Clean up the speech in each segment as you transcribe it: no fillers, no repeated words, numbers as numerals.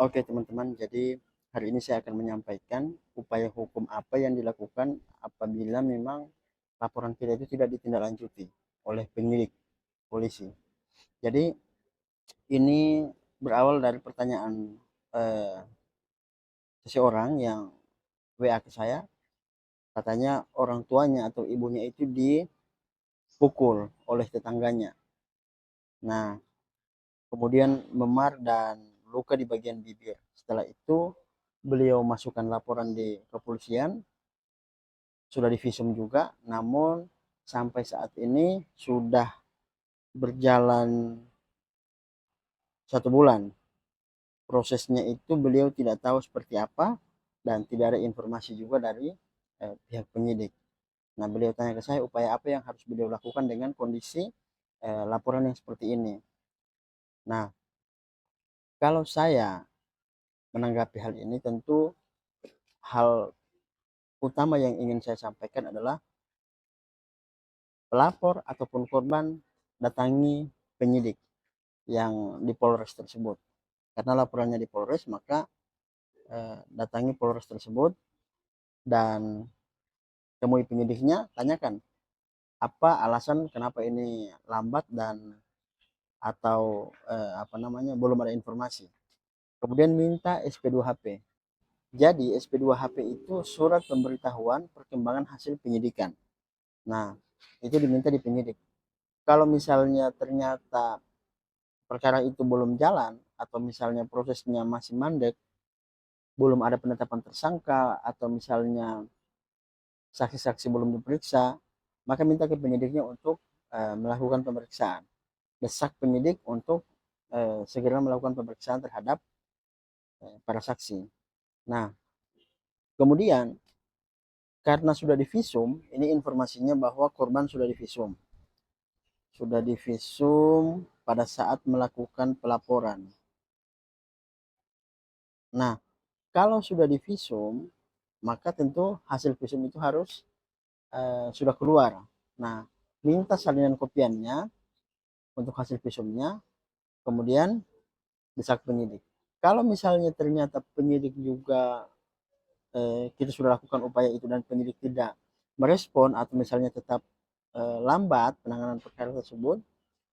Oke teman-teman, jadi hari ini saya akan menyampaikan upaya hukum apa yang dilakukan apabila memang laporan kita itu tidak ditindaklanjuti oleh penyidik polisi. Jadi ini berawal dari pertanyaan eh, seseorang yang WA ke saya, katanya orang tuanya atau ibunya itu dipukul oleh tetangganya. Nah, kemudian memar dan luka di bagian bibir. Setelah itu beliau masukkan laporan di kepolisian, sudah divisum juga, namun sampai saat ini sudah berjalan 1 bulan. Prosesnya itu beliau tidak tahu seperti apa dan tidak ada informasi juga dari pihak penyidik. Nah, beliau tanya ke saya upaya apa yang harus beliau lakukan dengan kondisi laporan yang seperti ini. Nah, kalau saya menanggapi hal ini, tentu hal utama yang ingin saya sampaikan adalah pelapor ataupun korban datangi penyidik yang di Polres tersebut. Karena laporannya di Polres, maka datangi Polres tersebut dan temui penyidiknya, tanyakan apa alasan kenapa ini lambat dan atau apa namanya belum ada informasi. Kemudian minta SP2HP. Jadi SP2HP itu surat pemberitahuan perkembangan hasil penyidikan. Nah, itu diminta di penyidik. Kalau misalnya ternyata perkara itu belum jalan atau misalnya prosesnya masih mandek, belum ada penetapan tersangka atau misalnya saksi-saksi belum diperiksa, maka minta ke penyidiknya untuk melakukan pemeriksaan. Desak penyidik untuk segera melakukan pemeriksaan terhadap para saksi. Nah, kemudian karena sudah divisum, ini informasinya bahwa korban sudah divisum. Sudah divisum pada saat melakukan pelaporan. Nah, kalau sudah divisum, maka tentu hasil visum itu harus sudah keluar. Nah, minta salinan kopiannya untuk hasil visumnya, kemudian desak penyidik. Kalau misalnya ternyata penyidik juga kita sudah lakukan upaya itu dan penyidik tidak merespon atau misalnya tetap lambat penanganan perkara tersebut,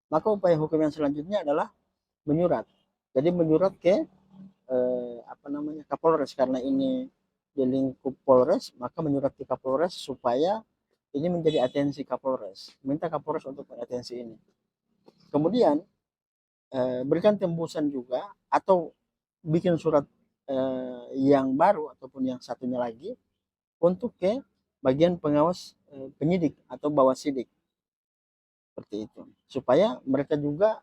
maka upaya hukum yang selanjutnya adalah menyurat. Jadi menyurat ke apa namanya Kapolres, karena ini di lingkup Polres, maka menyurat ke Kapolres supaya ini menjadi atensi Kapolres. Minta Kapolres untuk atensi ini. Kemudian berikan tembusan juga atau bikin surat yang baru ataupun yang satunya lagi untuk ke bagian pengawas penyidik atau bawasidik, seperti itu, supaya mereka juga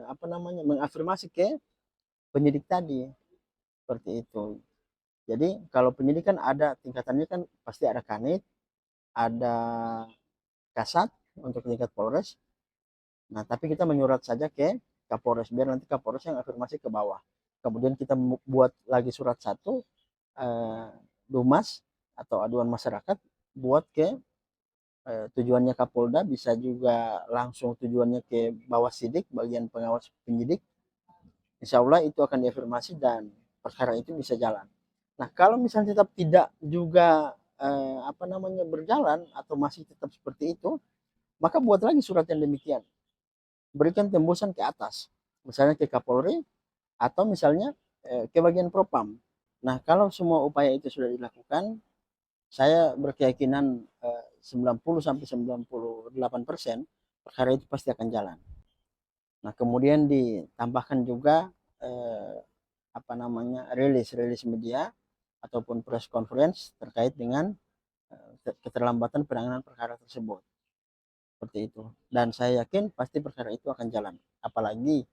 apa namanya mengafirmasi ke penyidik tadi, seperti itu. Jadi kalau penyidik kan ada tingkatannya, kan pasti ada kanit, ada kasat untuk tingkat Polres. Nah, tapi kita menyurat saja ke Kapolres biar nanti Kapolres yang afirmasi ke bawah. Kemudian kita buat lagi surat satu eh, Dumas atau aduan masyarakat, buat ke tujuannya Kapolda, bisa juga langsung tujuannya ke bawah sidik bagian pengawas penyidik. Insya Allah itu akan diafirmasi dan perkara itu bisa jalan. Nah, kalau misalnya tetap tidak juga apa namanya berjalan atau masih tetap seperti itu, maka buat lagi surat yang demikian. Berikan tembusan ke atas, misalnya ke Kapolri atau misalnya ke bagian Propam. Nah, kalau semua upaya itu sudah dilakukan, saya berkeyakinan 90 sampai 98% perkara itu pasti akan jalan. Nah, kemudian ditambahkan juga eh, apa namanya rilis media ataupun press conference terkait dengan keterlambatan penanganan perkara tersebut, seperti itu. Dan saya yakin pasti perkara itu akan jalan. Apalagi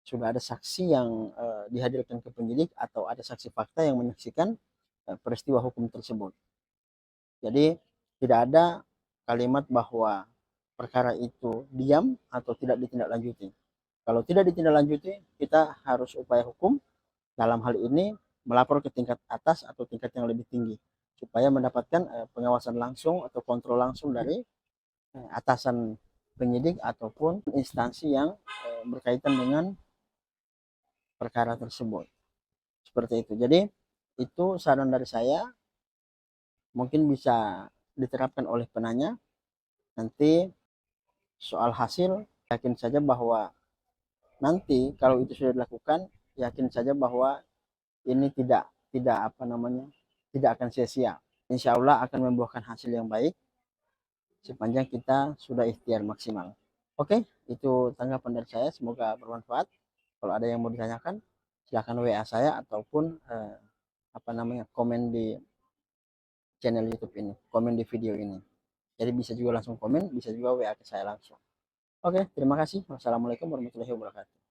sudah ada saksi yang dihadirkan ke penyidik atau ada saksi fakta yang menyaksikan peristiwa hukum tersebut. Jadi tidak ada kalimat bahwa perkara itu diam atau tidak ditindaklanjuti. Kalau tidak ditindaklanjuti, kita harus upaya hukum, dalam hal ini melapor ke tingkat atas atau tingkat yang lebih tinggi supaya mendapatkan pengawasan langsung atau kontrol langsung dari atasan penyidik ataupun instansi yang berkaitan dengan perkara tersebut. Seperti itu. Jadi itu saran dari saya, mungkin bisa diterapkan oleh penanya. Nanti soal hasil, yakin saja bahwa nanti kalau itu sudah dilakukan, yakin saja bahwa ini tidak tidak apa namanya, tidak akan sia-sia. Insya Allah akan membuahkan hasil yang baik sepanjang kita sudah ikhtiar maksimal. Oke, itu tanggapan dari saya. Semoga bermanfaat. Kalau ada yang mau ditanyakan, silahkan WA saya ataupun apa namanya, komen di channel YouTube ini, komen di video ini. Jadi bisa juga langsung komen, bisa juga WA ke saya langsung. Oke, terima kasih. Wassalamualaikum warahmatullahi wabarakatuh.